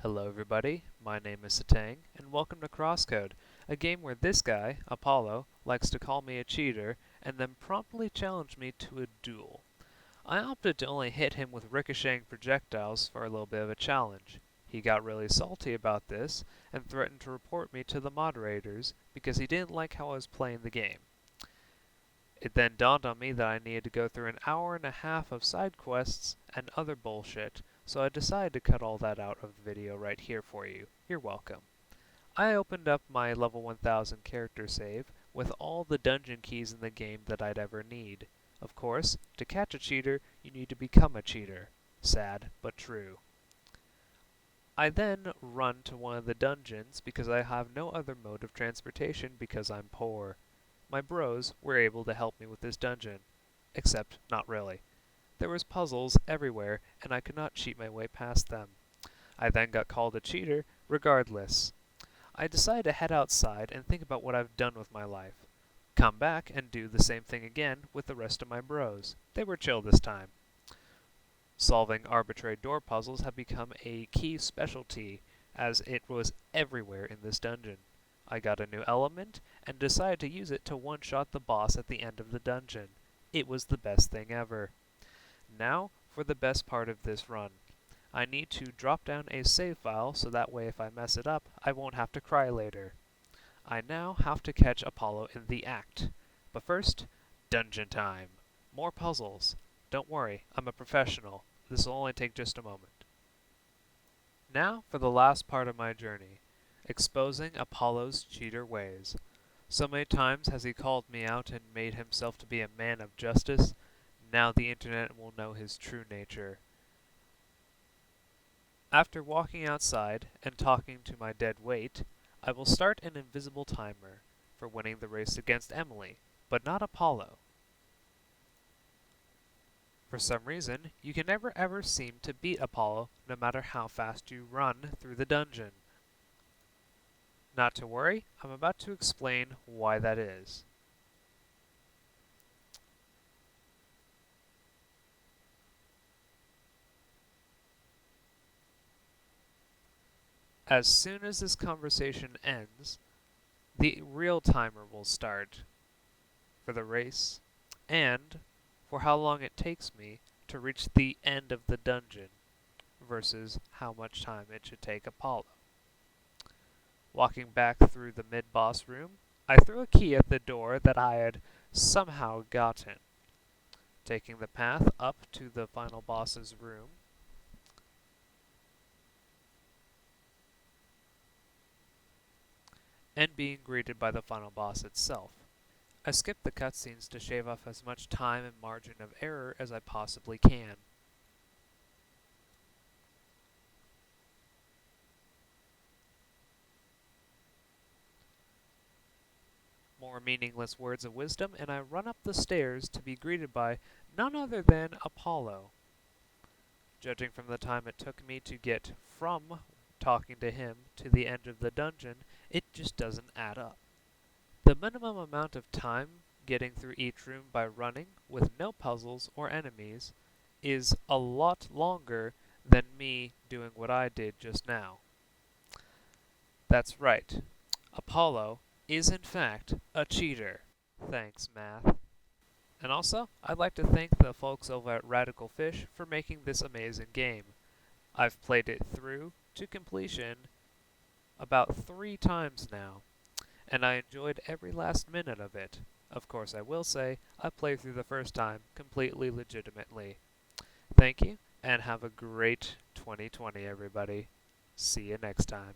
Hello everybody, my name is Satang, and welcome to Crosscode, a game where this guy, Apollo, likes to call me a cheater and then promptly challenge me to a duel. I opted to only hit him with ricocheting projectiles for a little bit of a challenge. He got really salty about this and threatened to report me to the moderators because he didn't like how I was playing the game. It then dawned on me that I needed to go through an hour and a half of side quests and other bullshit, so I decided to cut all that out of the video right here for you. You're welcome. I opened up my level 1000 character save with all the dungeon keys in the game that I'd ever need. Of course, to catch a cheater, you need to become a cheater. Sad, but true. I then run to one of the dungeons because I have no other mode of transportation because I'm poor. My bros were able to help me with this dungeon. Except, not really. There was puzzles everywhere, and I could not cheat my way past them. I then got called a cheater, regardless. I decided to head outside and think about what I've done with my life. Come back and do the same thing again with the rest of my bros. They were chill this time. Solving arbitrary door puzzles had become a key specialty, as it was everywhere in this dungeon. I got a new element, and decided to use it to one-shot the boss at the end of the dungeon. It was the best thing ever. Now, for the best part of this run. I need to drop down a save file so that way if I mess it up, I won't have to cry later. I now have to catch Apollo in the act. But first, dungeon time. More puzzles. Don't worry, I'm a professional. This will only take just a moment. Now for the last part of my journey. Exposing Apollo's cheater ways. So many times has he called me out and made himself to be a man of justice. Now the internet will know his true nature. After walking outside and talking to my dead weight, I will start an invisible timer for winning the race against Emily, but not Apollo. For some reason, you can never ever seem to beat Apollo no matter how fast you run through the dungeon. Not to worry, I'm about to explain why that is. As soon as this conversation ends, the real timer will start for the race and for how long it takes me to reach the end of the dungeon versus how much time it should take Apollo. Walking back through the mid-boss room, I threw a key at the door that I had somehow gotten. Taking the path up to the final boss's room, and being greeted by the final boss itself. I skipped the cutscenes to shave off as much time and margin of error as I possibly can. More meaningless words of wisdom, and I run up the stairs to be greeted by none other than Apollo. Judging from the time it took me to get from talking to him to the end of the dungeon, it just doesn't add up. The minimum amount of time getting through each room by running, with no puzzles or enemies, is a lot longer than me doing what I did just now. That's right. Apollo is in fact a cheater. Thanks, math. And also, I'd like to thank the folks over at Radical Fish for making this amazing game. I've played it through to completion about 3 times now, and I enjoyed every last minute of it. Of course, I will say, I played through the first time completely legitimately. Thank you, and have a great 2020, everybody. See you next time.